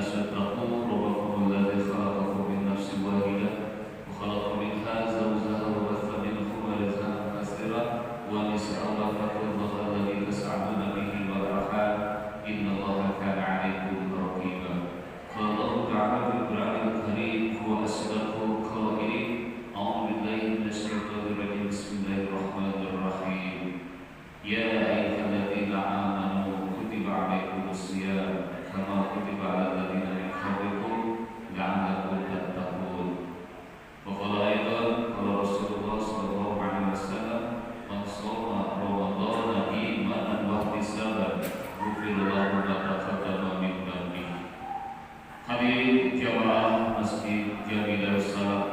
الناس اتقوا ربكم الذي خلقكم من نفس واحدة وخلق منها زوجها وبث منهما رجالا كثيرا ونساء واتقوا الله الذي تساءلون به والأرحام إن الله كان عليكم رقيبا قال الله تعالى في القرآن الكريم هو أصدق القائلين أعوذ بالله من الشيطان الرجيم بسم الله الرحمن الرحيم يا أيها الذين آمنوا كتب عليكم الصيام كما كتب على الذين من قبلكم لعلكم تتقون وقال أيضا قال رسول الله صلى الله عليه وسلم من صام رمضان إيمانا واحتسابا غفر له ما تقدم من ذنبه. Hadirin jamaah Masjid Jami Darussalam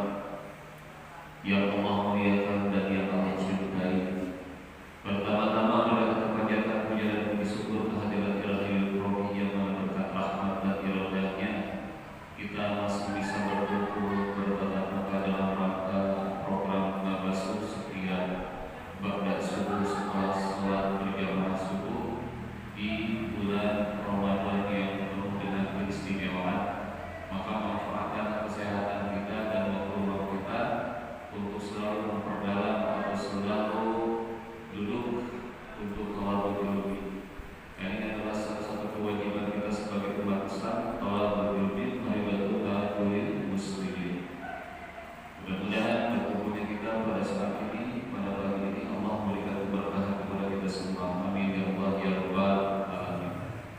yang Allah muliakan dan yang Allah cintai. Pertama-tama adalah kepanjatan puja dan puji syukur kehadirat Ilahil Rohi yang berkat rahmat dan iradahnya kita masih bisa berkumpul bertatap muka dalam rangka program Ngabasuh Setia Ba'da Subuh setelah sholat berjamaah subuh di bulan Ramadan yang penuh dengan keistimewaan. Maka manfaatkan kesehatan kita dan waktu kita untuk selalu memperdalam atau selalu duduk untuk tawabul ilmi. Ini adalah salah satu kewajiban kita sebagai umat Islam, tawabul ilmi maribatul ta'adulil muslimin. Mudah-mudahan berkumpulnya kita pada saat ini, pada pagi ini Allah memberikan keberkahan kepada kita semua. Amin ya Allah ya Rabbal alamin.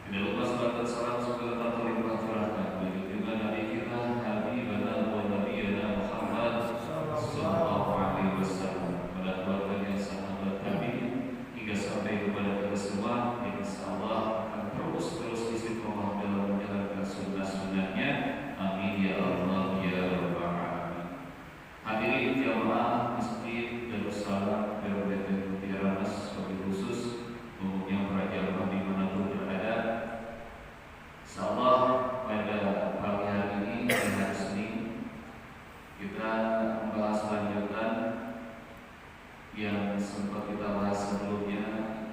Tidak lupa salat dan salam semoga tetap terlimpah curahkan juga dari kita Habibana wa Nabiyana Muhammad sallallahu alaihi wasallam, pada keluarganya sahabat Nabi hingga sampai kepada kita semua yang insyaallah akan terus istiqomah dalam menjalankan sunnah-sunnahnya. Amin ya Allah ya Rabbal alamin. Hadirin jamaah Masjid Darussalam Kabupaten Mutiara Mas, wabil khusus umumnya para jamaah dimanapun berada. Insyaallah pada pagi hari ini hari Senin kita membahas lanjutan yang sempat kita bahas sebelumnya,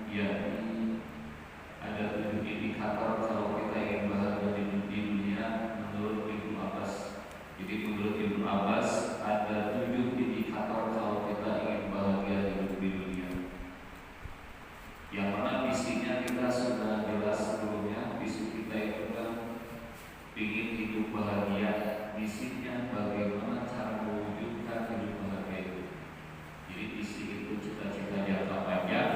yakni ada 7 indikator kalau kita ingin bahagia di dunia menurut Ibnu Abbas. Jadi menurut Ibnu Abbas ada 7 indikator kalau kita ingin bahagia hidup di dunia. Yang mana visinya kita sudah jelas sebelumnya, visi kita itu kan ingin hidup bahagia. Misinya bagaimana cara mewujudkan hidup bahagia itu. Jadi visi itu cita-cita jangka panjang,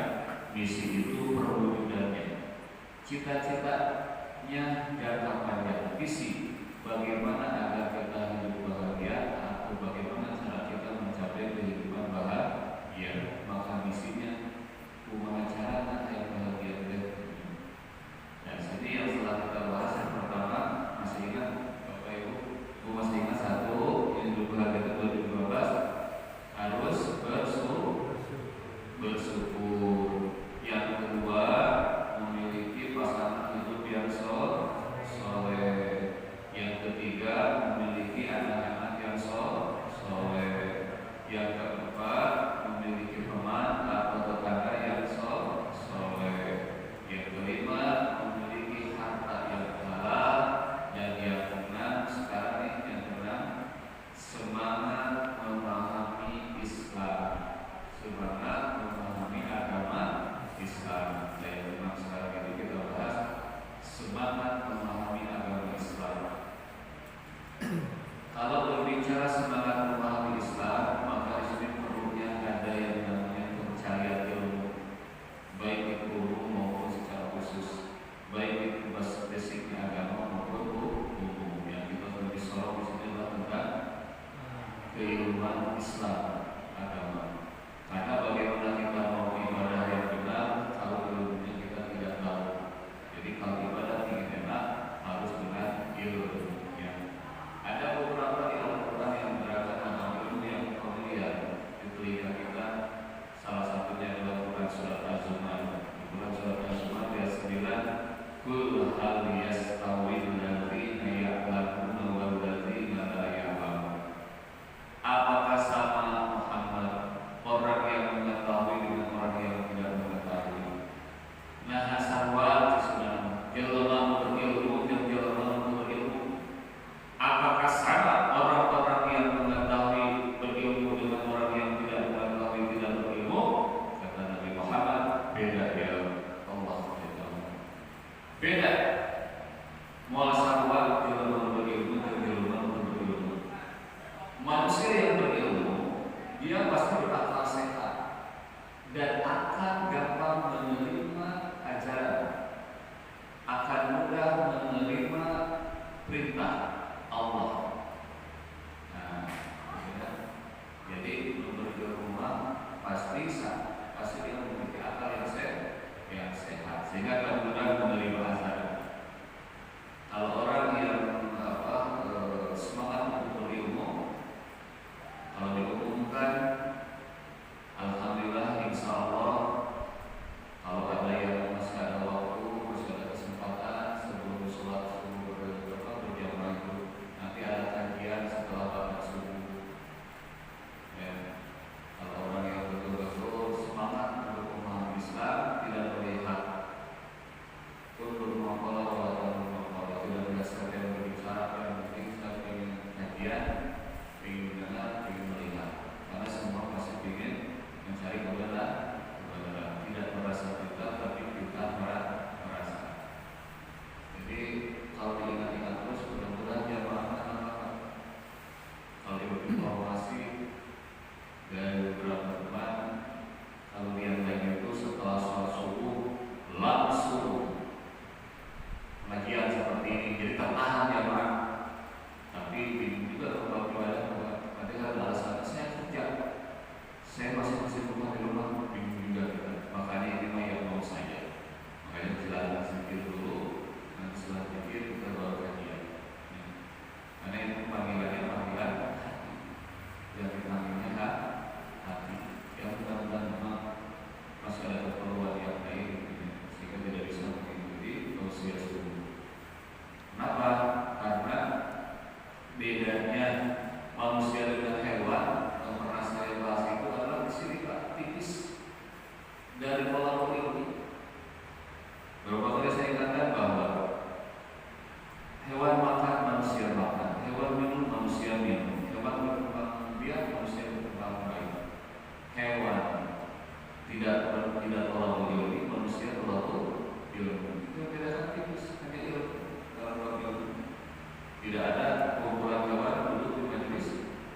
misi itu perwujudannya. Cita-citanya jangka panjang, visi bagaimana agar kita hidup bahagia atau bagaimana cara kita mencapai kehidupan bahagia. Maka misinya kumaha cara yang bahagia itu. Dan sini yang setelah kita bahas yang pertama, masih ingat Bapak Ibu? Masih ingat satu yang hidup bahagia itu 2012 harus bersyukur. Yang kedua, memiliki pasangan hidup yang soleh. Yang ketiga, memiliki anak-anak yang soleh. Yang keempat, memiliki teman atau tetangga yang soleh. Yang kelima, memiliki harta yang halal. Dan yang keenam, sekarang yang keenam, semangat memahami Islam, semangat memahami agama Islam. Dan yang keenam sekarang ini kita bahas semangat memahami agama Islam. Kalau berbicara semangat memahami Islam, maka di sini perlunya ada yang namanya pencarian ilmu, baik itu umum maupun secara khusus, baik itu basicnya agama maupun umum. Yang kita lebih sorot di sini adalah tentang keilmuan Islam agama. Karena bagaimana kita mau ibadah yang benar kalau ilmunya kita tidak tahu. Jadi kalau ibadah ingin enak harus dengan ilmunya. Ada beberapa di Al-Quran yang beragam tentang ilmu yang familiar di telinga kita. Salah satunya adalah Quran surat Az-Zumar. Quran surat Az-Zumar ayat 9, Kul hal yastawil ladzina ya'lamuna wal ladzina la ya'lamun. Apakah sama Muhammad orang yang mengetahui dengan orang yang tidak mengetahui? Nah, sarwa sudah jelema berilmu jeung jelema berilmu itu panggilannya panggilan yang dipanggilnya hati. Yang mudah-mudahan memang masih ada keperluan yang lain sehingga tidak bisa mengikuti tausiah subuh. Kenapa? Karena bedanya manusia dengan hewan yang pernah saya bahas itu adalah di sini Pak, tipis dari pola ini. Beberapa kali saya ingatkan bahwa hewan makan, manusia makan, hewan minum, manusia minum, hewan berkembang biak, manusia berkembang baik. Hewan tidak terlalu ilmu, manusia terlalu ilmu. Itu bedakan tipis, hanya ilmu dalam bab ilmu. Tidak ada kumpulan hewan duduk di majelis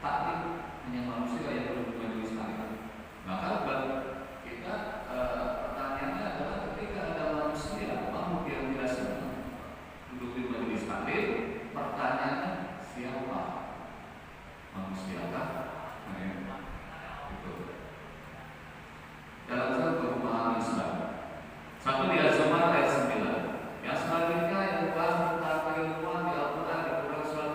taklim, hanya manusia yang duduk di majelis taklim. Maka kita pertanyaannya adalah ketika ada manusia makhluk yang tidak senang duduk di majelis taklim, pertanyaannya siapa? Manusiakah? Itu. Dalam satu pemahaman Islam, satu di Az-Zumar ayat 9. Yang selanjutnya yang membahas tentang keilmuan di Al-Quran di Quran surah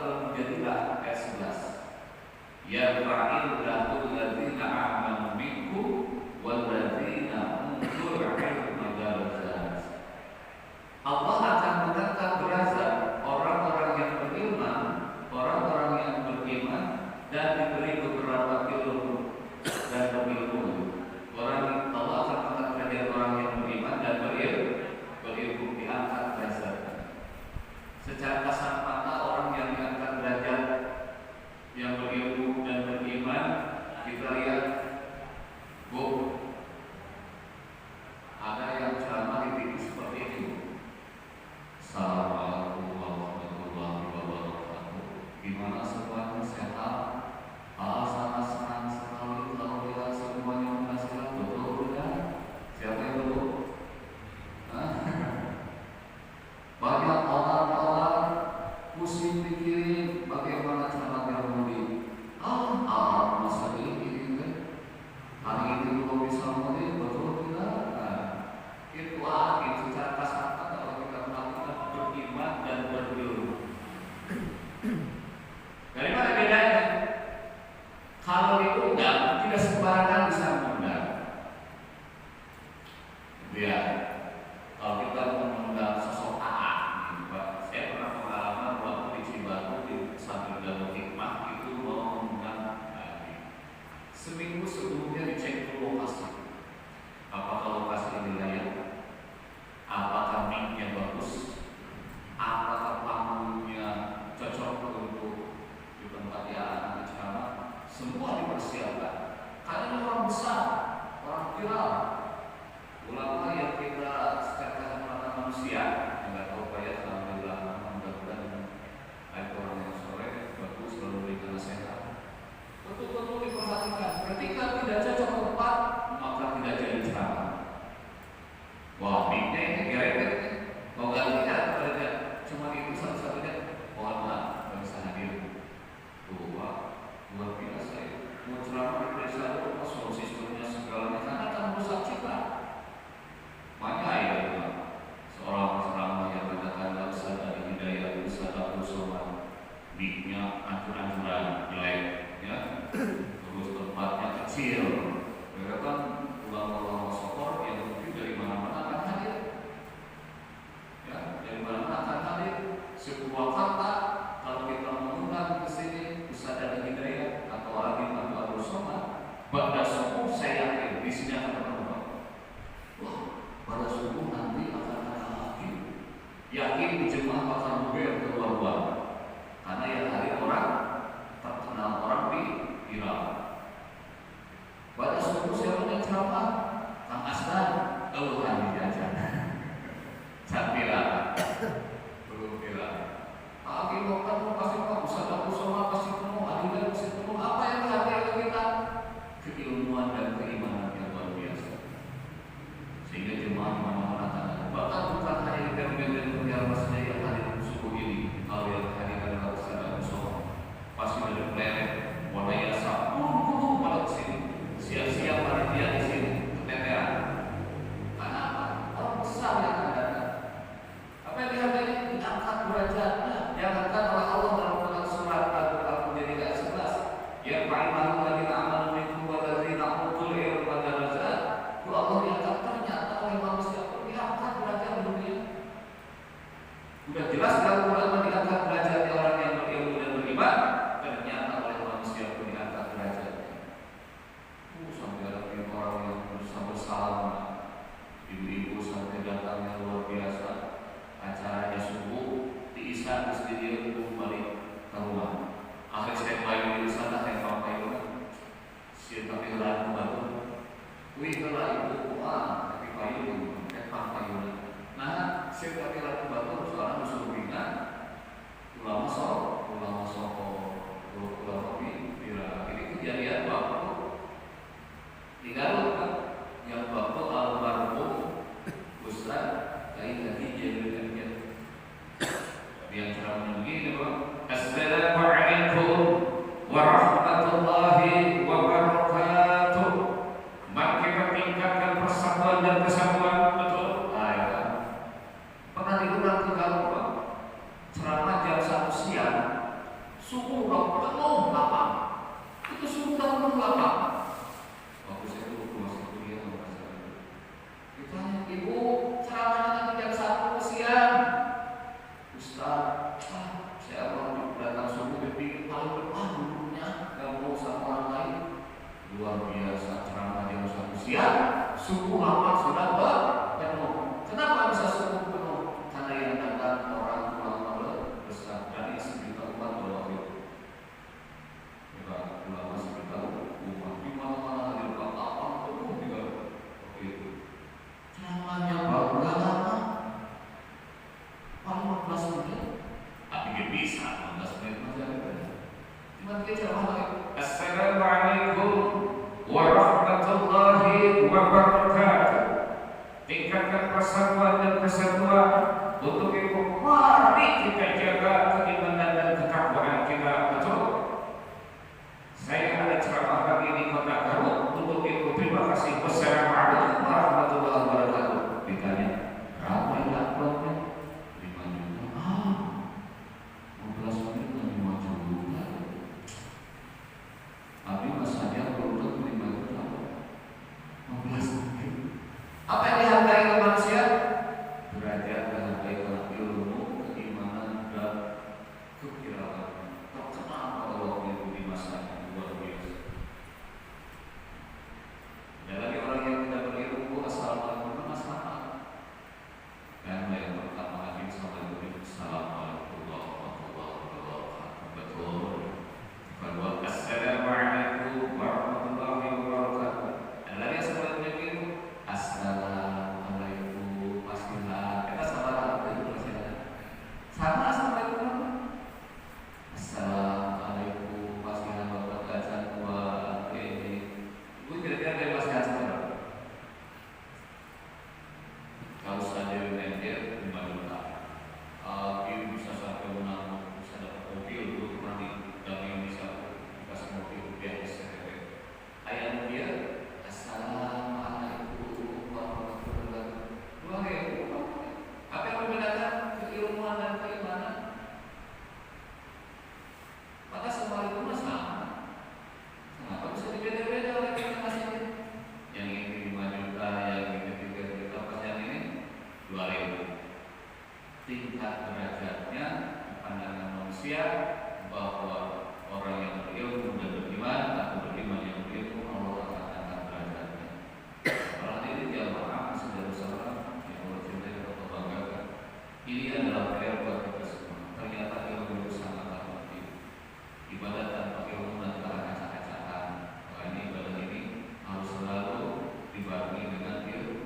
suku udah penuh lapang. Itu suku udah penuh lapang. Waktu saya dulu masih kuliah ditanya, ibu ceramahnya jam 1 siang. Ustaz, saya orang datang subuh berpikir paling depan dulunya, gak mau sama orang lain. Luar biasa ceramah jam 1 siang, suku lapang sudah penuh. Kenapa bisa suku penuh? Karena yang datang orang ulama besar dari sekitar umat waktu itu. Ulama sekitar umat di mana-mana hadir lapang penuh juga waktu itu. Ceramahnya baru gak lama, paling 15 menit. Tapi dia bisa 15 menit masih ada. Cuma dia ceramah lagi. Assalamualaikum warahmatullahi wabarakatuh. Tingkatkan persatuan dan kesatuan. Untuk itu mari kita jaga keimanan dan ketakwaan kita. Betul. Saya ada ceramah lagi di Kota Garut. Untuk itu terima kasih. Wassalamualaikum warahmatullahi wabarakatuh. Ditanya, berapa yang uploadnya? 5 juta. 15 menit dan 5 juta. Tapi masanya beruntung 5 juta. 15 menit. Apa yang dihargai oleh manusia? Derajat dihargai oleh ilmu, keimanan, dan kekiraan. Terkenal pada waktu itu di masa yang luar biasa. Ada lagi orang yang tidak berilmu, assalamualaikum masalah. Dan yang pertama lagi assalamualaikum warahmatullahi wabarakatuh. Betul. Kedua assalamualaikum warahmatullahi wabarakatuh. Ada lagi assalamualaikum. Assalamualaikum Masjidillah. Kita sama itu Masjidillah. Sama assalamualaikum. Assalamualaikum Masjidillah wabarakatuh. Oke. Ibu kira-kira dari Masjidillah seberapa? Kalau saja manajer 5 juta. Ibu bisa sampai menang, bisa dapat mobil dulu pernah dan yang bisa dikasih mobil biasa. Ayat dia assalamualaikum warahmatullahi wabarakatuh. Apa yang membedakan keilmuan dan keimanan? Maka semua itu sama. Kenapa bisa dibeda-beda oleh masing-masing? Yang ini 5 juta, yang ini 3 juta, pas yang ini 2.000. Tingkat derajatnya di pandangan manusia bahwa orang yang berilmu dan beriman atau beriman yang berilmu Allah akan angkat derajatnya. Orang ini jamaah saudara saudara yang Allah cintai dan Allah banggakan. Ini adalah PR buat kita semua. Ternyata ilmu itu sangat penting. Ibadah tanpa ilmu nanti akan acak-acakan. Makanya ibadah ini harus selalu dibarengi dengan ilmu.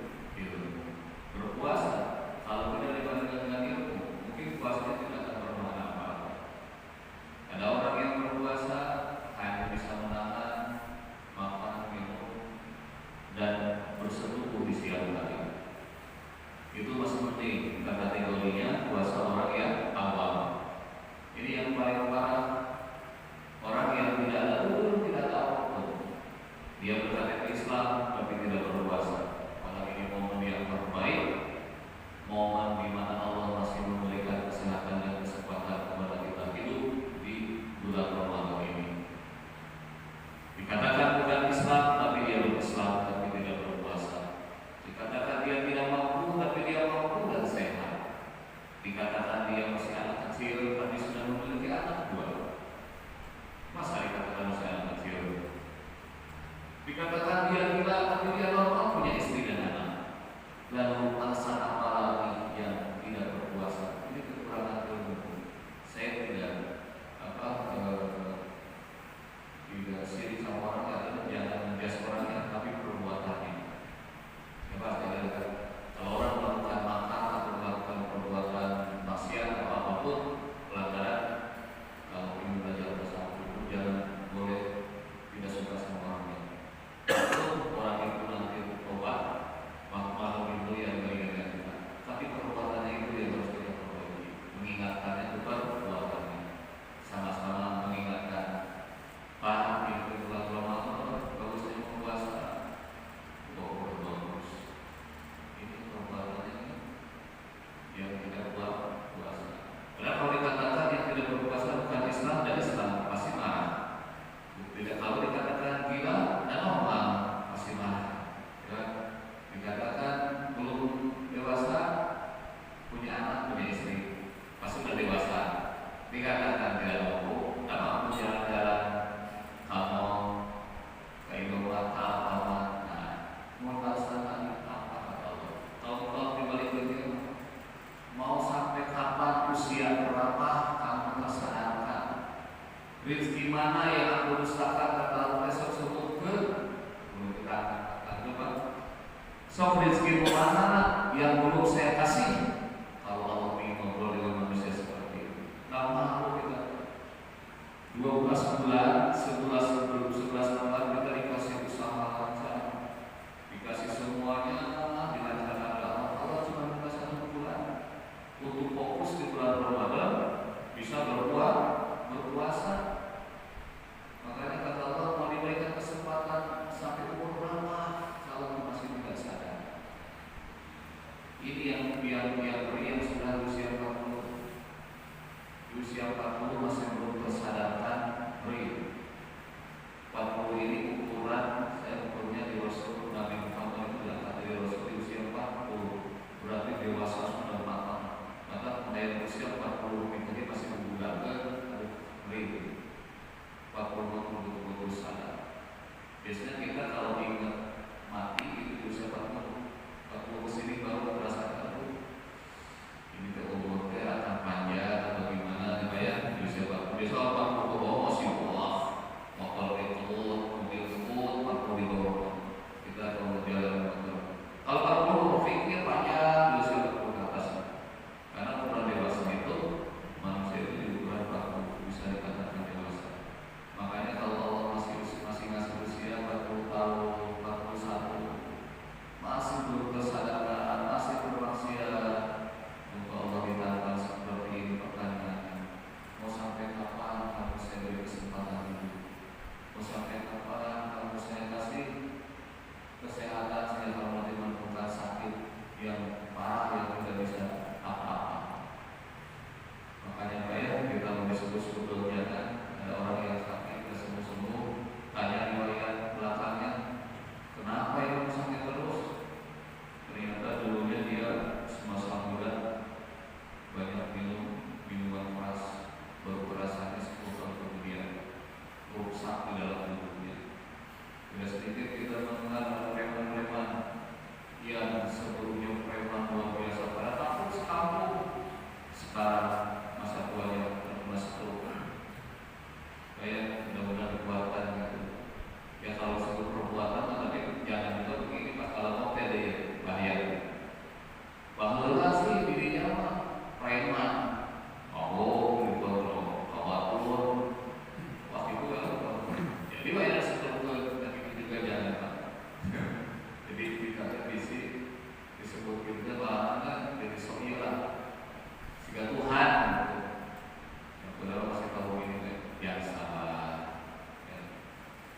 Berpuasa kalau tidak dibarengi dengan ilmu, mungkin puasanya tidak akan bermanfaat. Ada orang yang berpuasa hanya bisa menahan makan, minum, dan bersetubuh di siang hari. Itu masih penting. Kategorinya puasa orang yang awam. Ini yang paling parah. Orang yang tidak ada ilmu, tidak tahu apapun. Dia berkata Islam tapi tidak berpuasa. Padahal ini momen yang terbaik, momen di mana Allah masih memberikan kesehatan dan kesempatan kepada kita hidup di bulan Ramadan ini. Dikatakan bukan Islam tapi dia berislam tapi tidak berpuasa. Dikatakan dia tidak mampu tapi dia mampu dan sehat. Dikatakan dia masih anak kecil tapi sudah memiliki anak buah. Rezeki mana yang aku dustakan kata Allah esok sebutkeun mun kita katakan Pak. Sok rezeki mana yang belum saya kasih. Kalau Allah ingin ngobrol dengan manusia seperti itu, nggak mau kita 12 bulan, 11 bulan kita dikasih usaha lancar, dikasih semuanya dilancarkan Allah cuma dikasih 1 bulan untuk fokus di bulan Ramadan bisa berpuasa. Makanya kata Allah mau diberikan kesempatan sampai umur berapa kalau masih tidak sadar. Ini yang pria sudah usia 40, di usia 40 masih belum tersadarkan pria. 40 ini ukuran, saya ukurnya di Rasul Nabi Muhammad itu adalah dari Rasul di usia 40, berarti dewasa sudah matang. Maka dari usia 40 ini masih menggunakan pria. 40 betul-betul sadar. Biasanya kita kalau ingat mati itu di usia 40 kesini baru merasakan ini umur akan panjang atau gimana gitu ya. Di usia 40 biasa 40 ke bawah masih wah motor itu mobil itu 40 di bawah kita kalau jalan motor. Kalau 40 pikir panjang di usia 40 ke atas karena ukuran dewasa itu manusia itu di ukuran 40 bisa dikatakan dewasa. Makanya kalau Allah masih ngasih usia 40 tahun, 41 masih belum kesadaran, masih bermaksiat, untuk Allah ditantang seperti ini pertanyaan. Mau sampai kapan kamu saya beri kesempatan ini? Mau sampai kapan kamu saya kasih kesehatan sehingga kamu nanti menemukan sakit yang parah yang tidak bisa apa-apa? Makanya Pak kita mau disebut sebetulnya kan ada orang yang sakit sembuh-sembuh, tanya riwayat belakangnya, kenapa itu sakit terus? Ternyata dulunya dia semasa muda banyak minuman keras, baru perasaannya 10 tahun kemudian rusak di dalam tubuhnya. Tidak sedikit kita mendengar preman-preman yang sebelumnya preman luar biasa pada takut sekampung, sekarang masa tuanya terkena stroke. Kayak mudah-mudahan kekuatan gitu. Ya kalau sebut perbuatan tapi jangan juga begini Pak, kalau mau deh bahaya. Bahwa sih dirinya mah preman. Oh, gitu loh. Kawatur. Waktu itu kan. Jadi banyak stroke tapi juga jangan Pak. Jadi kita visi disebut kita bahkan jadi soilah. Jika Tuhan gitu. Yang saudara masih tahu ini yang sabar. Ya.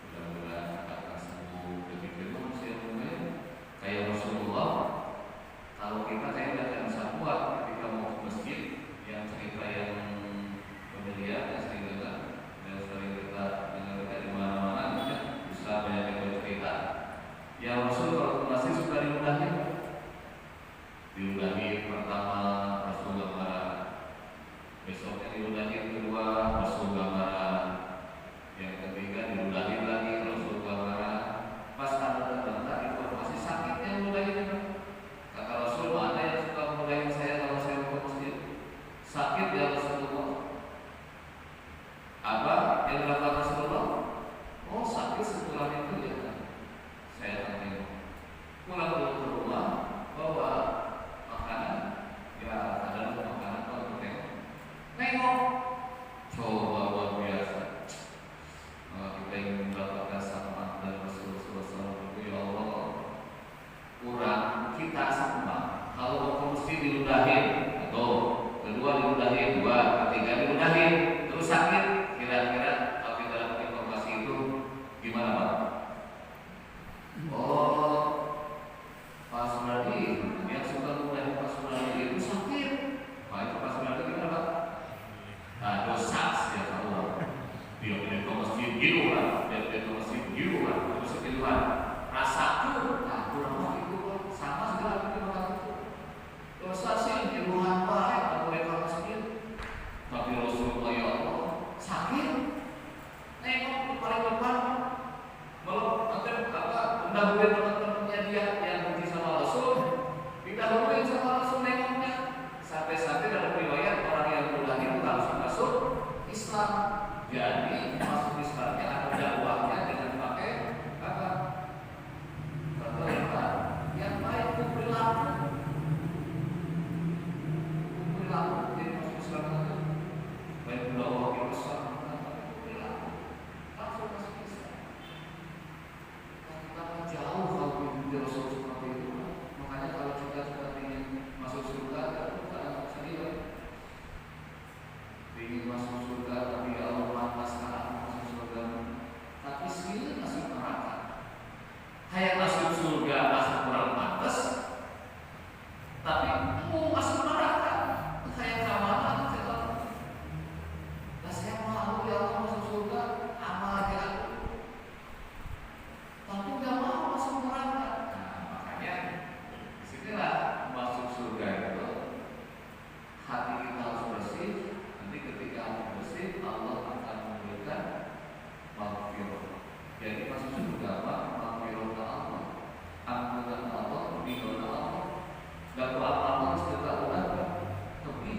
Mudah-mudahan akan sembuh. Demikian manusia mungkin kayak Rasulullah. Kalau kita tidak bisa kuat ketika mau ke masjid, yang cerita yang familiar, yang sering kita dengar di mana-mana, bisa banyak yang bercerita. Ya Rasul kalau ke masjid suka diudahi pertama Rasul gak marah, besoknya diudahi kedua Rasul gak marah, yang ketiga diudahi lagi Rasul gak marah. Pas ada datang informasi sakitnya diudahi. Kata Rasul, ada yang suka mengudahi saya kalau saya ke masjid? Sakit ya Rasulullah. Apa yang kata Rasulullah? Oh sakit setelah itu ya. Saya akan tengok. Pulang ke rumah, bawa makanan. Ya ada makanan kalau tengok. Nengok. Coba luar biasa. Kita ingin mendapatkan sama dan Rasulullah SAW. Ya Allah, kurang kita semua. Kalau mau ke masjid diludahin, atau kedua diludahin, dua, ketiga diludahin, terus sakit, kira-kira kalau kita Islam. Jadi masuk Islamnya ada dakwahnya dengan pakai apa? Kata yang baik itu perilaku. Perilaku jadi masuk Islam itu baik dakwah yang besar, perilaku langsung masuk Islam. Kita jauh kalau mengikuti Rasul seperti itu. Makanya kalau kita sudah ingin masuk surga, kita sedih. Ingin masuk surga, tapi Allah pantaskan aku masuk surga. Tapi sini masuk neraka. Hayat masuk surga masuk kurang pantas. Tapi mau masuk neraka, saya kemana? Nah, saya mau ya Allah masuk surga, amal aja aku. Tapi nggak mau masuk neraka. Nah, makanya disinilah masuk surga itu hati kita harus bersih. Nanti ketika hati bersih, Allah akan memberikan maghfirah. Jadi masuk surga apa? Maghfirah Allah, ampunan Allah, ridho Allah. Gak perlu apa-apa setelah udah tapi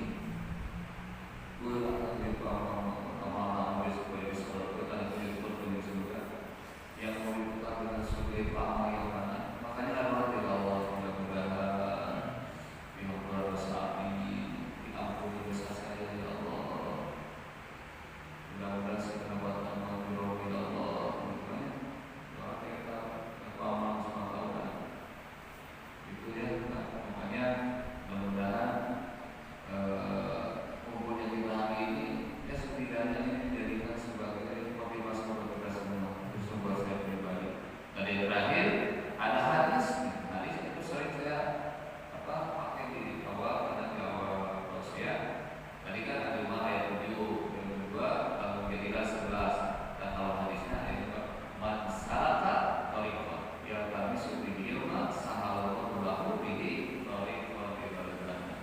gue akan jadi amal-amal supaya bisa kita jadi bertemu surga. Yang mau dibuka dengan sebagai amal yang mana? Makanya ada dari Allah mudah-mudahan dihampura saat ini diampuni dosa saya ya Allah. Mudah-mudahan saya mendapat amal dari Allah. Doa kita amal sama Tuhan. Itu ya. Makanya mudah-mudahan kumpulnya kita hari ini ya setidaknya ini dijadikan sebagai motivasi untuk kita semua. Itu buat saya pribadi. Dan yang terakhir ada hadis itu sering saya pakai di awal karena di awal usia. Tadi kan ada 5 ayat 7, yang kedua kalau jadilah 11. Dan kalau hadisnya ayat 4 man salaka thariqan ya kami subihi ma sahalallahu lahu bihi thariqan ila jannah.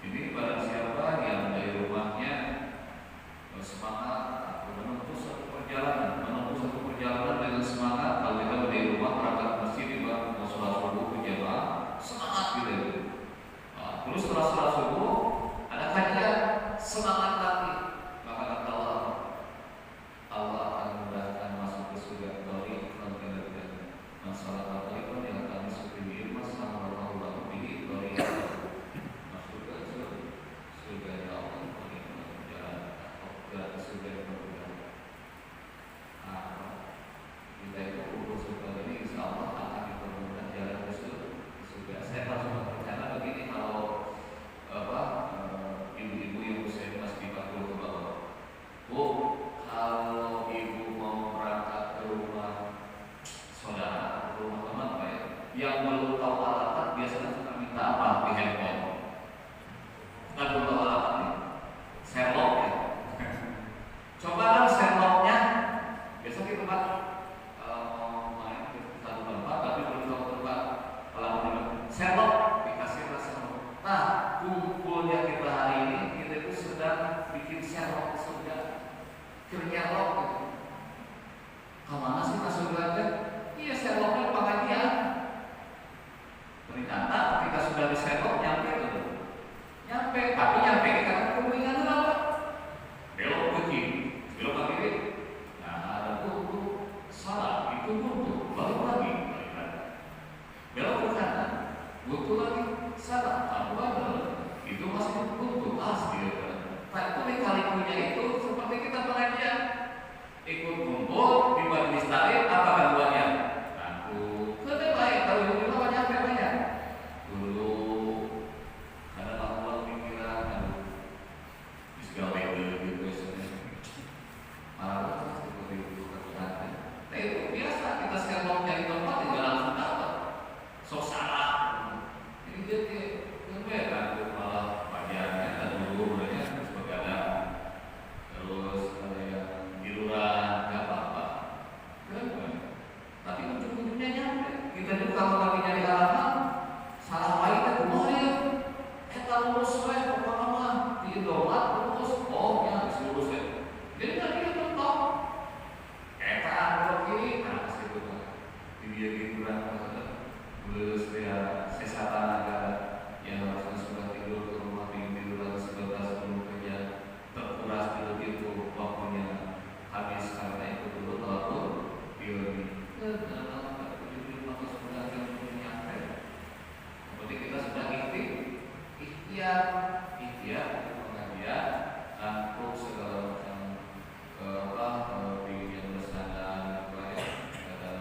Ini barang siapa yang dari rumahnya semangat menempuh satu perjalanan dengan semangat. Kalau kita dari rumah berangkat masjid juga mau sholat subuh berjamaah semangat gitu. Nah, terus setelah sholat subuh ada kajian semangat lagi, maka kata Allah akan mudahkan masuk ke surga dari kerajaan masalah apa yang kami sudah masalah Allah ini dari masuk ke surga ya Allah jalan surga yang berbeda. Kita itu urus surga ini insya Allah akan dipermudah jalan ke surga. Saya langsung berbicara begini, kalau ibu-ibu yang usia masih 40 ke bawah, Bu, kalau ibu mau berangkat ke rumah saudara, ke rumah teman yang belum tahu alamat, biasanya suka minta apa di handphone? Kan belum tahu alamatnya, Sherlock ya. Coba Seperti kita sudah ikhtiar pengajian untuk segala macam bimbingan bersandar,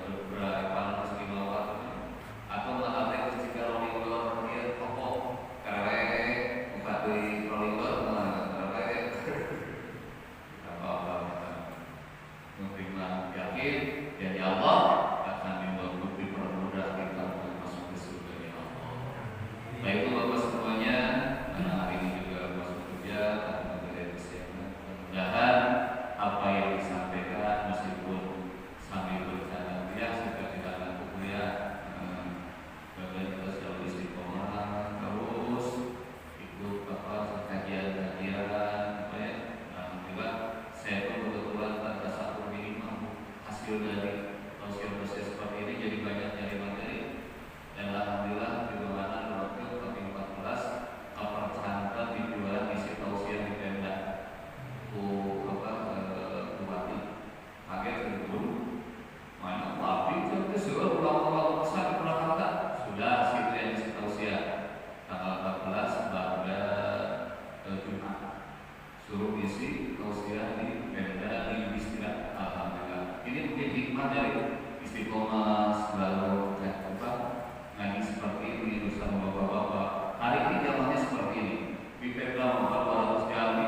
berberapa istimewa, atau malah ketika rolling door dia pokok karena buka di rolling door menerima yakin dan ya Allah akan dipermudah kita untuk masuk ke surga ya Allah. Baik itu Bapak semuanya, karena hari ini juga masuk kerja atau bekerja kesiapan. Mudah-mudahan apa yang disampaikan meskipun sambil berjalan biasa juga tidak ngantuk ya. Bapak kita selalu istiqomah terus ikut kajian-kajian apa ya. Alhamdulillah saya pun kebetulan pada satu minimal hasil dari tausiah proses seperti ini jadi banyak nyari materi dan alhamdulillah di mana waktu kami 14 pesantren dijual isi tausiah di Pemda Bupati kaget dulu mana tapi itu sudah ulang-ulang besar pernah sudah situ yang isi tausiah tanggal 14 pada Jumat suruh isi tausiah di Pemda di Bismillah. Alhamdulillah ini mungkin hikmah dari istiqomah selalu ngaji seperti ini bersama bapak-bapak. Hari ini zamannya seperti ini di Pemda 400 kali